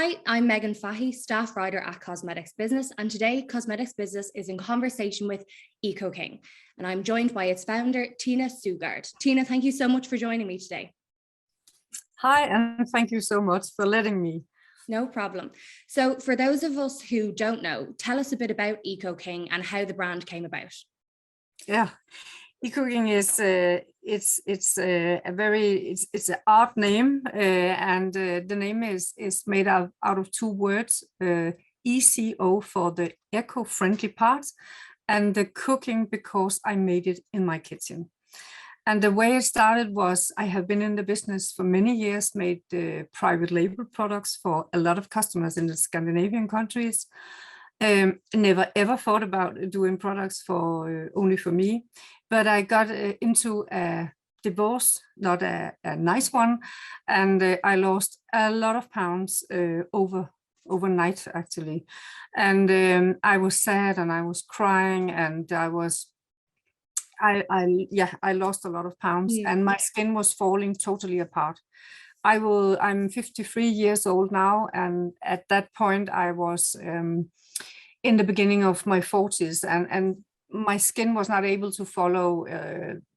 Hi, I'm Megan Fahey, staff writer at Cosmetics Business, and today Cosmetics Business is in conversation with ECooking, and I'm joined by its founder, Tina Sugard. Tina, thank you so much for joining me today. Hi, and thank you so much for letting me. No problem. So for those of us who don't know, tell us a bit about ECooking and how the brand came about. Yeah, ECooking is it's an art name, and the name is made out of two words, ECO for the eco-friendly part, and the cooking because I made it in my kitchen. And the way it started was I have been in the business for many years, made private label products for a lot of customers in the Scandinavian countries. Never ever thought about doing products for only for me, but I got into a divorce, not a nice one, and I lost a lot of pounds overnight actually, and I was sad and I was crying and I lost a lot of pounds and my skin was falling totally apart. I'm 53 years old now, and at that point I was in the beginning of my 40s, and my skin was not able to follow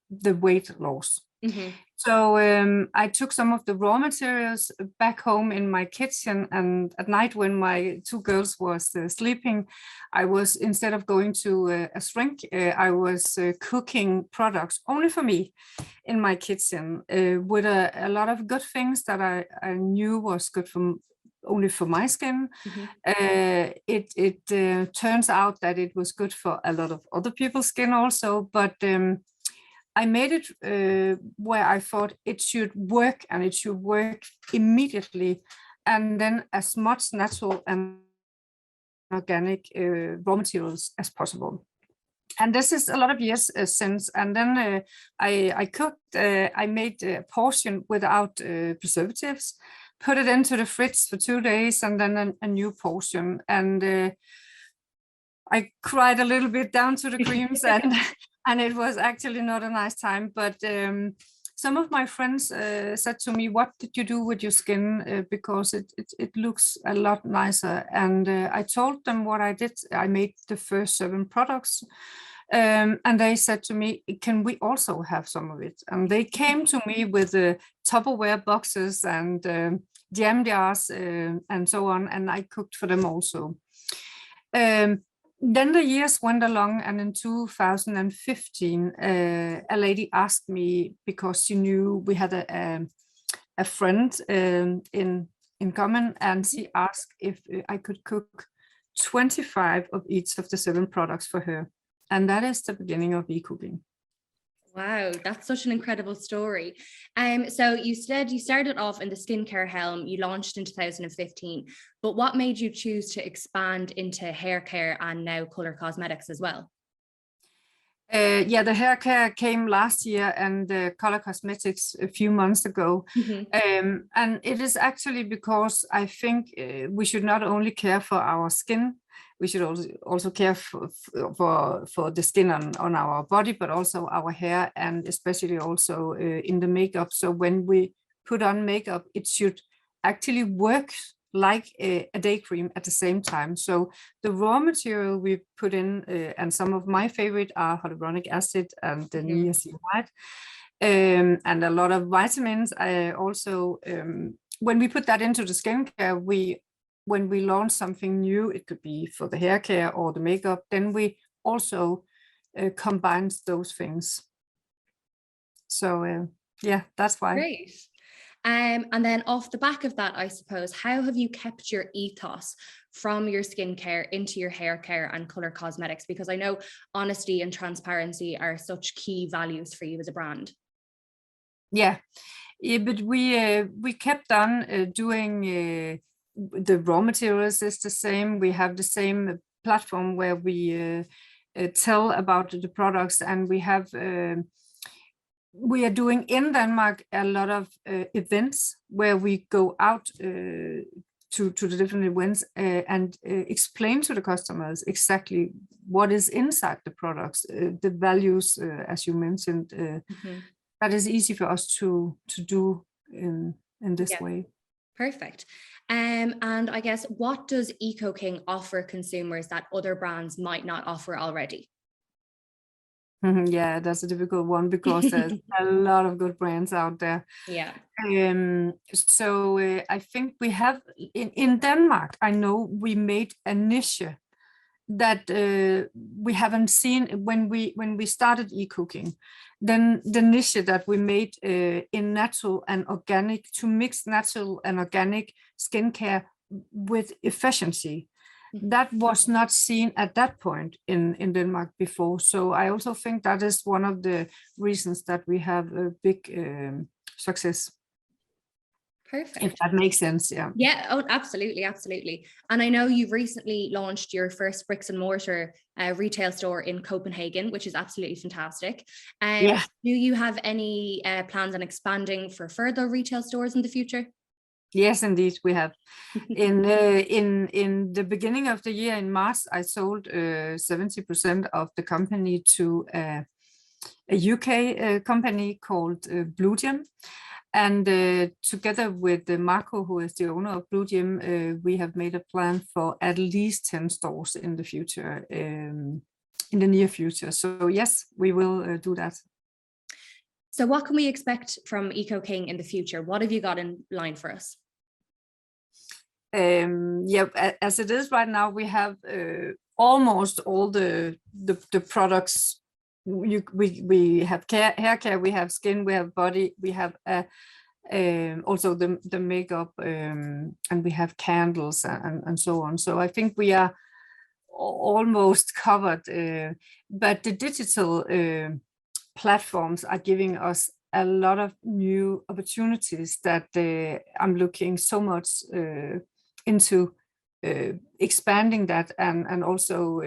the weight loss. So I took some of the raw materials back home in my kitchen, and at night when my two girls was sleeping, I was, instead of going to a shrink, I was cooking products only for me in my kitchen with a lot of good things that I knew was good for only for my skin. It turns out that it was good for a lot of other people's skin also, but I made it where I thought it should work, and it should work immediately, and then as much natural and organic raw materials as possible. And this is a lot of years since. And then I cooked, I made a portion without preservatives, put it into the fridge for 2 days, and then a new portion. And I cried a little bit down to the creams, and it was actually not a nice time. But some of my friends said to me, "What did you do with your skin? Because it looks a lot nicer." And I told them what I did. I made the first 7 products. And they said to me, "Can we also have some of it?" And they came to me with Tupperware boxes and jam jars and so on, and I cooked for them also. Then the years went along, and in 2015, a lady asked me, because she knew we had a friend in common, and she asked if I could cook 25 of each of the 7 products for her. And that is the beginning of ECooking. Wow, that's such an incredible story. So you said you started off in the skincare helm, you launched in 2015, but what made you choose to expand into hair care and now color cosmetics as well? Yeah, the hair care came last year, and the color cosmetics a few months ago. And it is actually because I think we should not only care for our skin, we should also care for the skin on our body, but also our hair, and especially also in the makeup. So when we put on makeup, it should actually work like a day cream at the same time. So the raw material we put in, and some of my favorite are hyaluronic acid and the niacinamide, and a lot of vitamins. I also, when we put that into the skincare, when we launch something new, it could be for the hair care or the makeup, then we also combine those things. So yeah, that's why. Great. And then off the back of that, I suppose, how have you kept your ethos from your skincare into your hair care and color cosmetics? Because I know honesty and transparency are such key values for you as a brand. Yeah, but we kept on doing the raw materials is the same. We have the same platform where we tell about the products, and we are doing in Denmark a lot of events where we go out to the different events and explain to the customers exactly what is inside the products, the values, as you mentioned. That is easy for us to do in this way. Perfect. And I guess, what does ECooking offer consumers that other brands might not offer already? Yeah, that's a difficult one because there's a lot of good brands out there. Yeah. So I think we have in Denmark, I know we made a niche that we haven't seen when we started ECooking. Then the niche that we made in natural and organic, to mix natural and organic skincare with efficiency, that was not seen at that point in Denmark before. So I also think that is one of the reasons that we have a big success. Perfect. If that makes sense, yeah. Yeah, oh, absolutely, absolutely. And I know you've recently launched your first bricks and mortar retail store in Copenhagen, which is absolutely fantastic. Yeah. Do you have any plans on expanding for further retail stores in the future? Yes, indeed, we have. In the beginning of the year, in March, I sold 70% of the company to a UK company called Blue Gym. And together with Marco, who is the owner of Blue Gym, we have made a plan for at least 10 stores in the future, in the near future. So yes, we will do that. So what can we expect from ECooking in the future? What have you got in line for us? Yeah, as it is right now, we have almost all the products. We have hair care, we have skin, we have body, we have also the makeup, and we have candles and so on. So I think we are almost covered, but the digital platforms are giving us a lot of new opportunities that I'm looking so much into expanding that, and also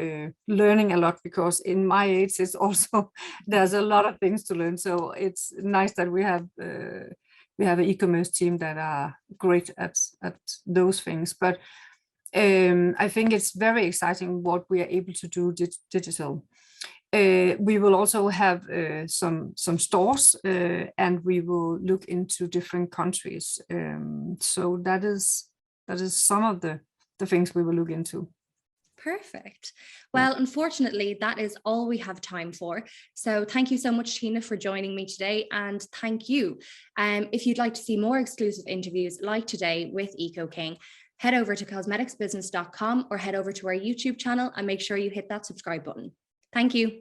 learning a lot, because in my age it's also there's a lot of things to learn. So it's nice that we have an e-commerce team that are great at those things. But I think it's very exciting what we are able to do digital. We will also have some stores, and we will look into different countries. So that is some of the things we will look into. Perfect. Well, unfortunately, that is all we have time for. So thank you so much, Tina, for joining me today. And thank you. If you'd like to see more exclusive interviews like today with ECooking, head over to cosmeticsbusiness.com or head over to our YouTube channel and make sure you hit that subscribe button. Thank you.